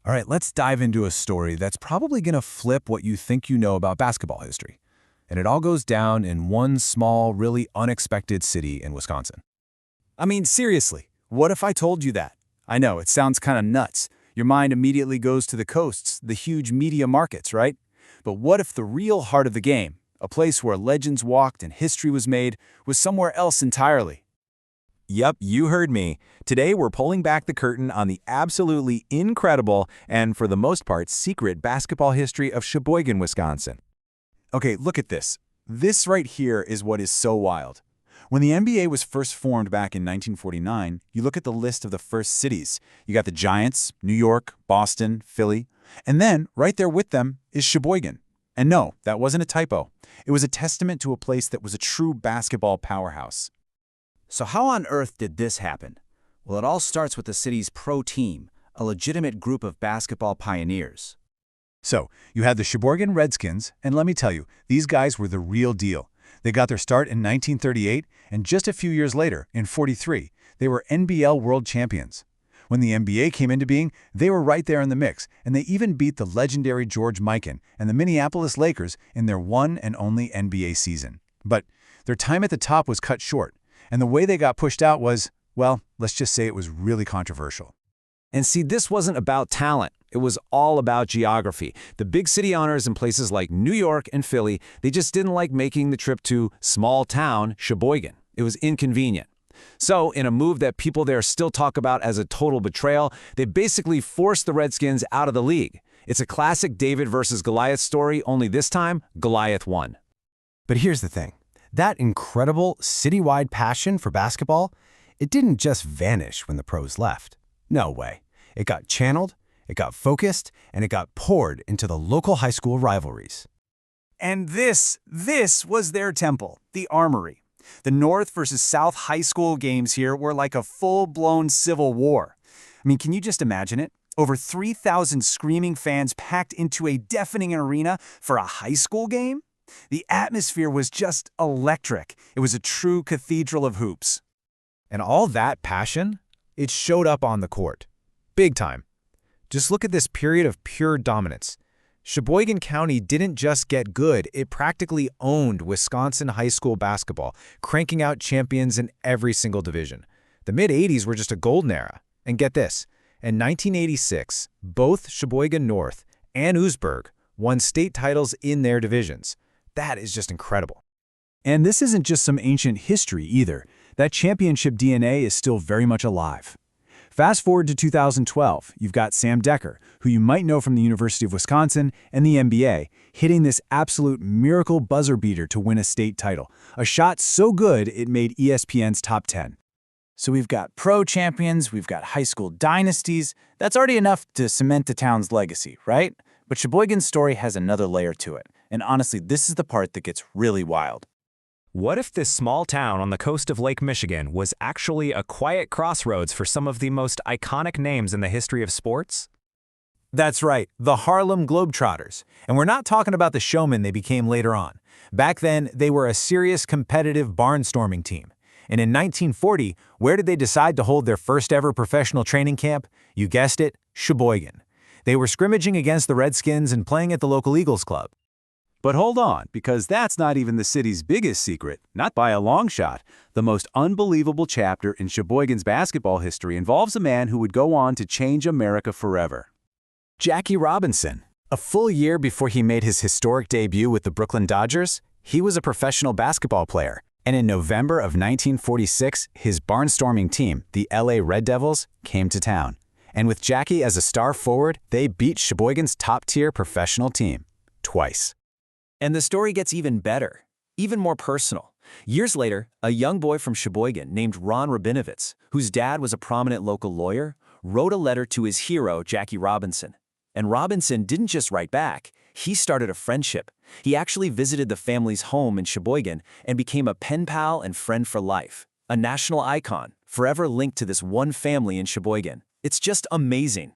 All right, let's dive into a story that's probably going to flip what you think you know about basketball history. And it all goes down in one small, really unexpected city in Wisconsin. I mean, seriously, what if I told you that? I know, it sounds kind of nuts. Your mind immediately goes to the coasts, the huge media markets, right? But what if the real heart of the game, a place where legends walked and history was made, was somewhere else entirely? Yep, you heard me. Today we're pulling back the curtain on the absolutely incredible and, for the most part, secret basketball history of Sheboygan, Wisconsin. Okay, look at this. This right here is what is so wild. When the NBA was first formed back in 1949, you look at the list of the first cities. You got the Giants, New York, Boston, Philly, and then right there with them is Sheboygan. And no, that wasn't a typo. It was a testament to a place that was a true basketball powerhouse. So how on earth did this happen? Well, it all starts with the city's pro team, a legitimate group of basketball pioneers. So, you had the Sheboygan Redskins, and let me tell you, these guys were the real deal. They got their start in 1938, and just a few years later, in '43, they were NBL World Champions. When the NBA came into being, they were right there in the mix, and they even beat the legendary George Mikan and the Minneapolis Lakers in their one and only NBA season. But their time at the top was cut short, and the way they got pushed out was, well, let's just say it was really controversial. And see, this wasn't about talent. It was all about geography. The big city owners in places like New York and Philly, they just didn't like making the trip to small town Sheboygan. It was inconvenient. So, in a move that people there still talk about as a total betrayal, they basically forced the Redskins out of the league. It's a classic David versus Goliath story, only this time, Goliath won. But here's the thing. That incredible citywide passion for basketball, it didn't just vanish when the pros left. No way. It got channeled, it got focused, and it got poured into the local high school rivalries. And this was their temple, the Armory. The North versus South high school games here were like a full-blown civil war. I mean, can you just imagine it? Over 3,000 screaming fans packed into a deafening arena for a high school game? The atmosphere was just electric. It was a true cathedral of hoops. And all that passion, it showed up on the court. Big time. Just look at this period of pure dominance. Sheboygan County didn't just get good, it practically owned Wisconsin high school basketball, cranking out champions in every single division. The mid-'80s were just a golden era. And get this, in 1986, both Sheboygan North and Oostburg won state titles in their divisions. That is just incredible. And this isn't just some ancient history either. That championship DNA is still very much alive. Fast forward to 2012, you've got Sam Decker, who you might know from the University of Wisconsin and the NBA, hitting this absolute miracle buzzer beater to win a state title. A shot so good it made ESPN's top 10. So we've got pro champions, we've got high school dynasties. That's already enough to cement the town's legacy, right? But Sheboygan's story has another layer to it. And honestly, this is the part that gets really wild. What if this small town on the coast of Lake Michigan was actually a quiet crossroads for some of the most iconic names in the history of sports? That's right, the Harlem Globetrotters. And we're not talking about the showmen they became later on. Back then, they were a serious competitive barnstorming team. And in 1940, where did they decide to hold their first ever professional training camp? You guessed it, Sheboygan. They were scrimmaging against the Redskins and playing at the local Eagles Club. But hold on, because that's not even the city's biggest secret, not by a long shot. The most unbelievable chapter in Sheboygan's basketball history involves a man who would go on to change America forever. Jackie Robinson. A full year before he made his historic debut with the Brooklyn Dodgers, he was a professional basketball player. And in November of 1946, his barnstorming team, the LA Red Devils, came to town. And with Jackie as a star forward, they beat Sheboygan's top-tier professional team twice. And the story gets even better, even more personal. Years later, a young boy from Sheboygan named Ron Rabinovitz, whose dad was a prominent local lawyer, wrote a letter to his hero, Jackie Robinson. And Robinson didn't just write back, he started a friendship. He actually visited the family's home in Sheboygan and became a pen pal and friend for life, a national icon, forever linked to this one family in Sheboygan. It's just amazing.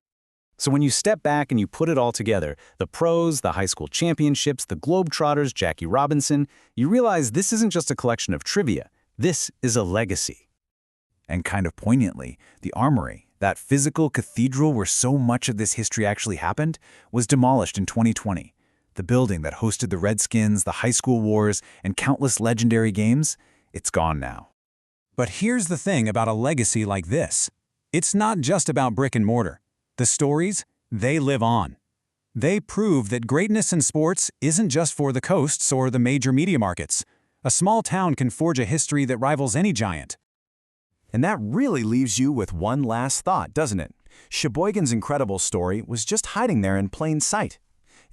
So when you step back and you put it all together, the pros, the high school championships, the Globetrotters, Jackie Robinson, you realize this isn't just a collection of trivia. This is a legacy. And kind of poignantly, the Armory, That physical cathedral where so much of this history actually happened was demolished in 2020. The building that hosted the Redskins, the high school wars, and countless legendary games, it's gone now. But here's the thing about a legacy like this. It's not just about brick and mortar. The stories, they live on. They prove that greatness in sports isn't just for the coasts or the major media markets. A small town can forge a history that rivals any giant. And that really leaves you with one last thought, doesn't it? Sheboygan's incredible story was just hiding there in plain sight.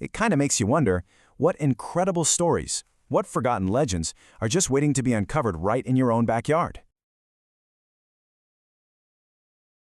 It kind of makes you wonder, what incredible stories, what forgotten legends are just waiting to be uncovered right in your own backyard?